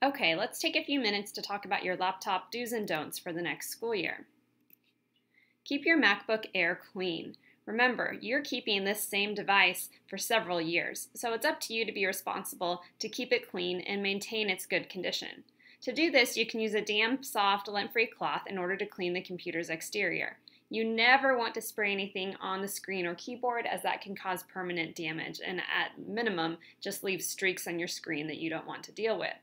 Okay, let's take a few minutes to talk about your laptop do's and don'ts for the next school year. Keep your MacBook Air clean. Remember, you're keeping this same device for several years, so it's up to you to be responsible to keep it clean and maintain its good condition. To do this, you can use a damp, soft, lint-free cloth in order to clean the computer's exterior. You never want to spray anything on the screen or keyboard, as that can cause permanent damage and at minimum just leave streaks on your screen that you don't want to deal with.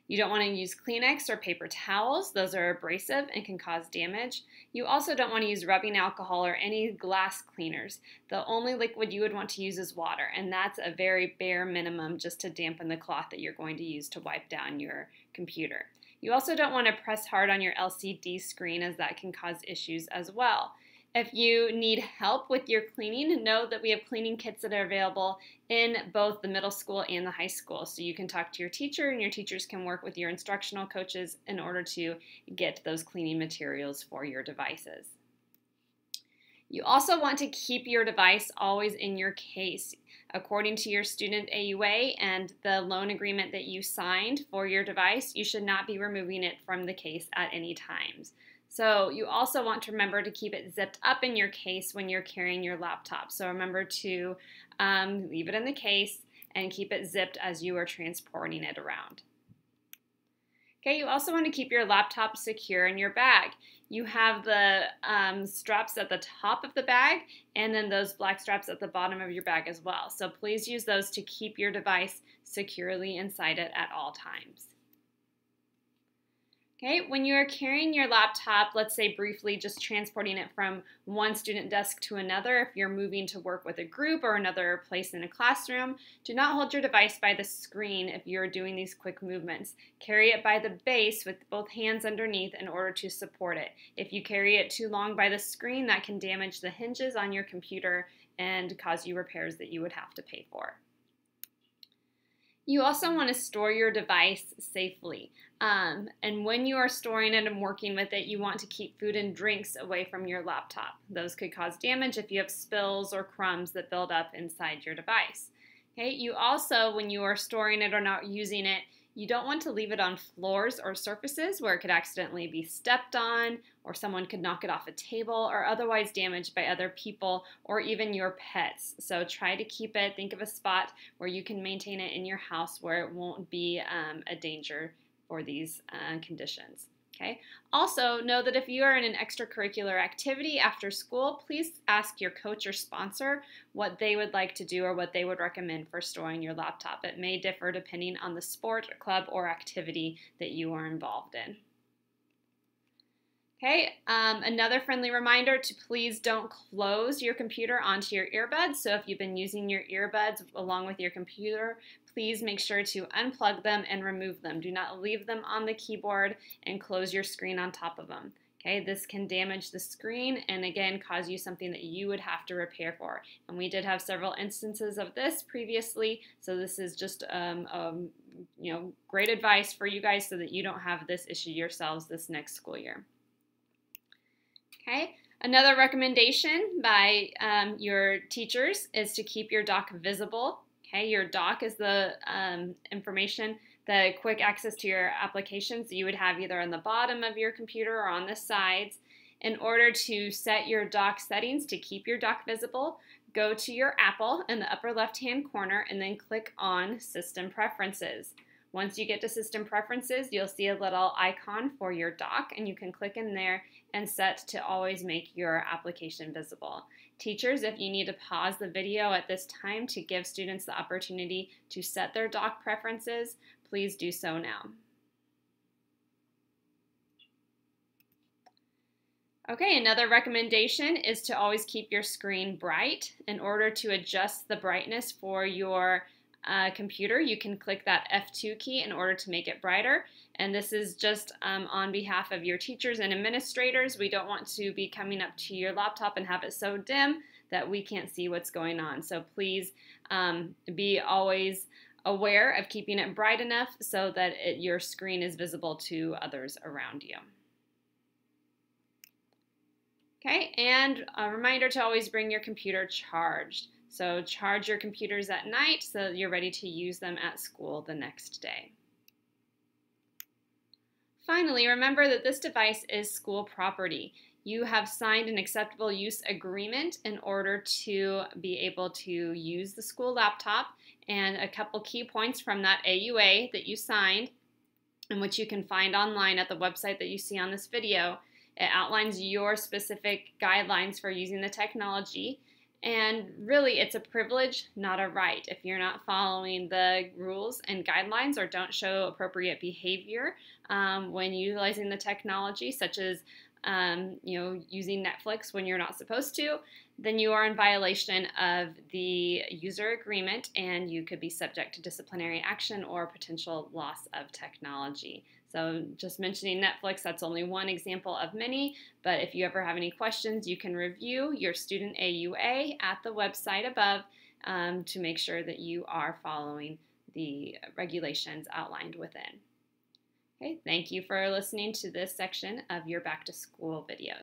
You don't want to use Kleenex or paper towels. Those are abrasive and can cause damage. You also don't want to use rubbing alcohol or any glass cleaners. The only liquid you would want to use is water, and that's a very bare minimum just to dampen the cloth that you're going to use to wipe down your computer. You also don't want to press hard on your LCD screen, as that can cause issues as well. If you need help with your cleaning, know that we have cleaning kits that are available in both the middle school and the high school. So you can talk to your teacher, and your teachers can work with your instructional coaches in order to get those cleaning materials for your devices. You also want to keep your device always in your case. According to your student AUA and the loan agreement that you signed for your device, you should not be removing it from the case at any times. So you also want to remember to keep it zipped up in your case when you're carrying your laptop. So remember to leave it in the case and keep it zipped as you are transporting it around. Okay, you also want to keep your laptop secure in your bag. You have the straps at the top of the bag and then those black straps at the bottom of your bag as well. So please use those to keep your device securely inside it at all times. Okay, when you are carrying your laptop, let's say briefly just transporting it from one student desk to another, if you're moving to work with a group or another place in a classroom, do not hold your device by the screen if you're doing these quick movements. Carry it by the base with both hands underneath in order to support it. If you carry it too long by the screen, that can damage the hinges on your computer and cause you repairs that you would have to pay for. You also want to store your device safely. And when you are storing it and working with it, you want to keep food and drinks away from your laptop. Those could cause damage if you have spills or crumbs that build up inside your device. Okay, you also, when you are storing it or not using it, you don't want to leave it on floors or surfaces where it could accidentally be stepped on, or someone could knock it off a table, or otherwise damaged by other people or even your pets. So try to keep it, think of a spot where you can maintain it in your house where it won't be a danger for these conditions. Okay. Also, know that if you are in an extracurricular activity after school, please ask your coach or sponsor what they would like to do or what they would recommend for storing your laptop. It may differ depending on the sport, club, or activity that you are involved in. Okay, another friendly reminder to please don't close your computer onto your earbuds. So if you've been using your earbuds along with your computer, please make sure to unplug them and remove them. Do not leave them on the keyboard and close your screen on top of them. Okay, this can damage the screen and again cause you something that you would have to repair for. And we did have several instances of this previously, so this is just great advice for you guys so that you don't have this issue yourselves this next school year. Okay, another recommendation by your teachers is to keep your dock visible. Okay, your dock is the information, the quick access to your applications that you would have either on the bottom of your computer or on the sides. In order to set your dock settings to keep your dock visible, go to your Apple in the upper left-hand corner and then click on System Preferences. Once you get to System Preferences, you'll see a little icon for your dock, and you can click in there and set to always make your application visible. Teachers, if you need to pause the video at this time to give students the opportunity to set their dock preferences, please do so now. Okay, another recommendation is to always keep your screen bright. In order to adjust the brightness for your computer, you can click that F2 key in order to make it brighter. And this is just on behalf of your teachers and administrators. We don't want to be coming up to your laptop and have it so dim that we can't see what's going on. So please be always aware of keeping it bright enough so that your screen is visible to others around you. Okay, and a reminder to always bring your computer charged. So charge your computers at night so that you're ready to use them at school the next day. Finally, remember that this device is school property. You have signed an acceptable use agreement in order to be able to use the school laptop, and a couple key points from that AUA that you signed, and which you can find online at the website that you see on this video. It outlines your specific guidelines for using the technology, and really it's a privilege, not a right. If you're not following the rules and guidelines or don't show appropriate behavior when utilizing the technology, such as using Netflix when you're not supposed to, then you are in violation of the user agreement and you could be subject to disciplinary action or potential loss of technology. So just mentioning Netflix, that's only one example of many, but if you ever have any questions, you can review your student AUA at the website above to make sure that you are following the regulations outlined within. Okay, thank you for listening to this section of your back to school video.